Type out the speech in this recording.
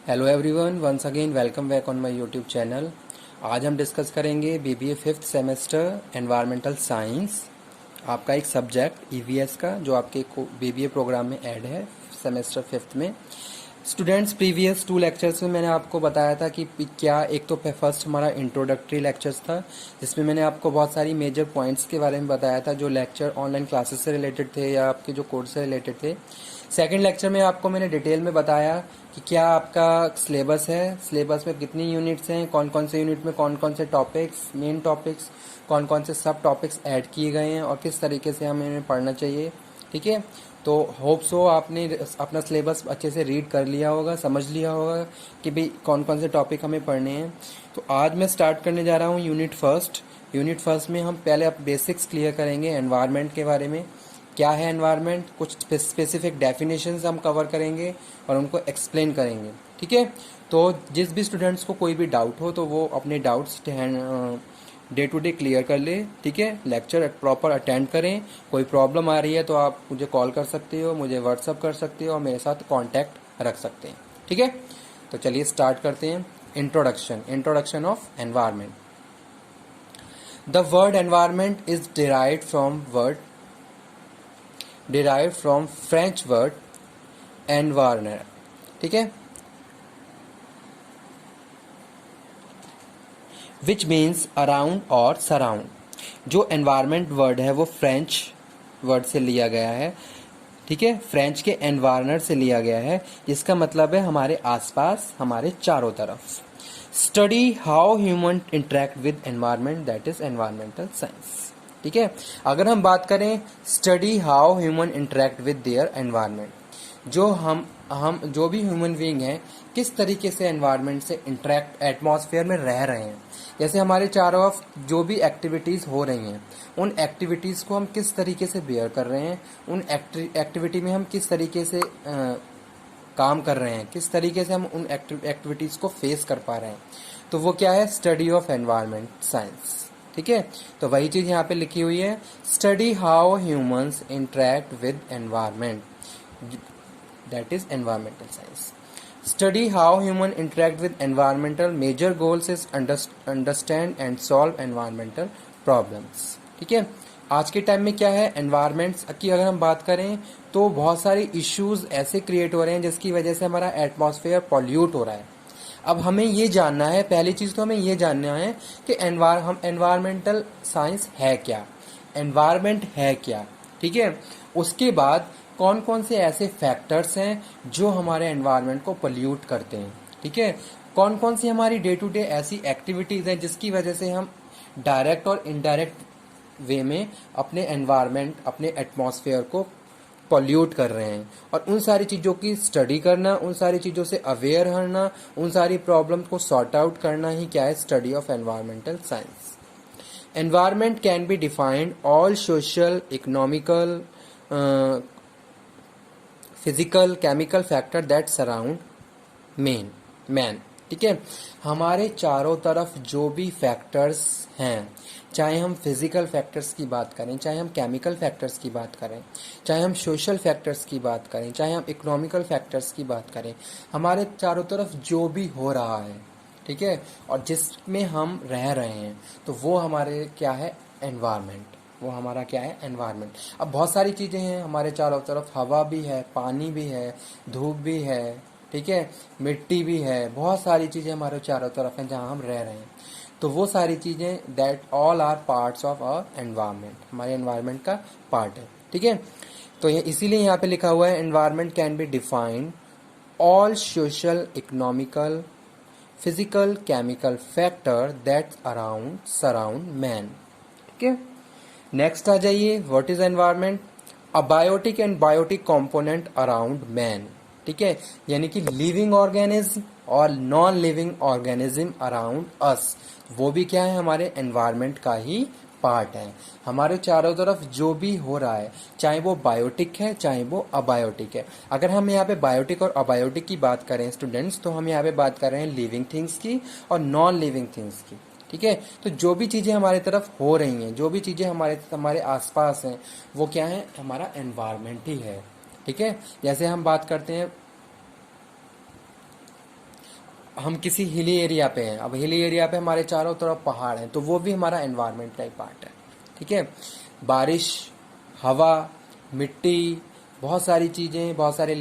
Hello everyone, once again welcome back on my YouTube channel. आज हम discuss करेंगे BBA fifth semester environmental science, आपका एक subject EVS का जो आपके बीबीए प्रोग्राम में ऐड है सेमेस्टर फिफ्थ में। स्टूडेंट्स, प्रीवियस 2 लेक्चर्स में मैंने आपको बताया था कि क्या एक तो फर्स्ट हमारा इंट्रोडक्टरी लेक्चर्स था, जिसमें मैंने आपको बहुत सारी मेजर पॉइंट्स के बारे में बताया था जो लेक्चर ऑनलाइन क्लासेस से रिलेटेड थे या आपके जो कोर्स से रिलेटेड थे। सेकंड लेक्चर में आपको मैंने डिटेल में बताया कि क्या आपका सिलेबस है, सिलेबस में कितनी यूनिट्स हैं, कौन कौन से यूनिट में कौन कौन से टॉपिक्स, मेन टॉपिक्स, कौन कौन से सब टॉपिक्स ऐड किए गए हैं और किस तरीके से हमें इन्हें पढ़ना चाहिए। ठीक है, तो होप सो आपने अपना सिलेबस अच्छे से रीड कर लिया होगा, समझ लिया होगा कि भाई कौन कौन से टॉपिक हमें पढ़ने हैं। तो आज मैं स्टार्ट करने जा रहा हूँ यूनिट फर्स्ट में हम पहले अब बेसिक्स क्लियर करेंगे एनवायरनमेंट के बारे में। क्या है एनवायरनमेंट, कुछ स्पेसिफिक डेफिनेशंस हम कवर करेंगे और उनको एक्सप्लेन करेंगे। ठीक है, तो जिस भी स्टूडेंट्स को कोई भी डाउट हो तो वो अपने doubts day to day clear कर ले। ठीक है, लेक्चर प्रॉपर अटेंड करें। कोई प्रॉब्लम आ रही है तो आप मुझे कॉल कर सकते हो, मुझे व्हाट्सअप कर सकते हो और मेरे साथ कांटेक्ट रख सकते हैं। ठीक है, तो चलिए स्टार्ट करते हैं। Introduction of environment. The word environment is derived from French word environner. ठीक है, विच मीन्स अराउंड और सराउंड। जो एनवायरनमेंट वर्ड है वो फ्रेंच वर्ड से लिया गया है। ठीक है, फ्रेंच के एनवायरनर से लिया गया है, जिसका मतलब है हमारे आसपास, हमारे चारों तरफ। Study how human interact with environment, that is environmental science. ठीक है, अगर हम बात करें study how human interact with their environment, जो हम जो भी ह्यूमन बीइंग हैं किस तरीके से एनवायरनमेंट से इंटरेक्ट, एटमॉस्फेयर में रह रहे हैं। जैसे हमारे चारों ओर जो भी एक्टिविटीज़ हो रही हैं उन एक्टिविटीज़ को हम किस तरीके से बेयर कर रहे हैं, उन एक्टिविटी में हम किस तरीके से काम कर रहे हैं, किस तरीके से हम उन एक्टिविटीज़ को फेस कर पा रहे हैं। तो वो क्या है, स्टडी ऑफ एनवायरनमेंट साइंस। ठीक है, तो वही चीज़ यहाँ पे लिखी हुई है, study how humans interact with environment, that is environmental science. Study how human interact with environmental, major goals is understand and solve environmental problems. ठीक है, आज के टाइम में क्या है, एनवायरमेंट्स की अगर हम बात करें तो बहुत सारे इश्यूज ऐसे क्रिएट हो रहे हैं जिसकी वजह से हमारा एटमॉस्फेयर पॉल्यूट हो रहा है। अब हमें ये जानना है, पहली चीज़ तो हमें ये जानना है कि एनवायरमेंटल साइंस है क्या, एनवायरमेंट है क्या। ठीक है, उसके बाद कौन कौन से ऐसे फैक्टर्स हैं जो हमारे एनवायरनमेंट को पोल्यूट करते हैं। ठीक है, कौन कौन सी हमारी डे टू डे ऐसी एक्टिविटीज़ हैं जिसकी वजह से हम डायरेक्ट और इनडायरेक्ट वे में अपने एनवायरनमेंट, अपने एटमॉस्फेयर को पॉल्यूट कर रहे हैं। और उन सारी चीज़ों की स्टडी करना, उन सारी चीज़ों से अवेयर रहना, उन सारी प्रॉब्लम को सॉर्ट आउट करना ही क्या है, study of environmental science. Environment can be defined all social, economical, physical, chemical factor that surround man. ठीक है, हमारे चारों तरफ जो भी फैक्टर्स हैं, चाहे हम फिजिकल फैक्टर्स की बात करें, चाहे हम केमिकल फैक्टर्स की बात करें, चाहे हम सोशल फैक्टर्स की बात करें, चाहे हम इकोनॉमिकल फैक्टर्स की बात करें, हमारे चारों तरफ जो भी हो रहा है, ठीक है, और जिसमें हम रह रहे हैं, तो वो हमारे क्या है, एनवायरनमेंट। वो हमारा क्या है, एनवायरनमेंट। अब बहुत सारी चीज़ें हैं हमारे चारों तरफ, हवा भी है, पानी भी है, धूप भी है, ठीक है, मिट्टी भी है, बहुत सारी चीज़ें हमारे चारों तरफ हैं जहाँ हम रह रहे हैं। तो वो सारी चीज़ें, that all are parts of our environment, हमारे एनवायरनमेंट का पार्ट है। ठीक है, तो ये इसीलिए यहाँ पे लिखा हुआ है, environment can be defined all social, economical, physical, chemical factor that around surround man. ठीक है, नेक्स्ट आ जाइए, what is environment, abiotic and biotic component around man. ठीक है, यानी कि लिविंग ऑर्गेनिज्म और non living organism around us, वो भी क्या है, हमारे एनवायरनमेंट का ही पार्ट है। हमारे चारों तरफ जो भी हो रहा है, चाहे वो बायोटिक है चाहे वो अबायोटिक है। अगर हम यहाँ पे बायोटिक और अबायोटिक की बात करें स्टूडेंट्स, तो हम यहाँ पे बात कर रहे हैं लिविंग थिंग्स की और नॉन लिविंग थिंग्स की। ठीक है, तो जो भी चीज़ें हमारे तरफ हो रही हैं, जो भी चीज़ें हमारे हमारे आसपास हैं, वो क्या है, हमारा एनवायरनमेंट ही है। ठीक है, जैसे हम बात करते हैं हम किसी हिली एरिया पे हैं, अब हिली एरिया पे हमारे चारों तरफ पहाड़ हैं, तो वो भी हमारा एनवायरनमेंट का ही पार्ट है। ठीक है। बारिश, हवा, मिट्टी, बहुत सारी चीजें, बहुत सारे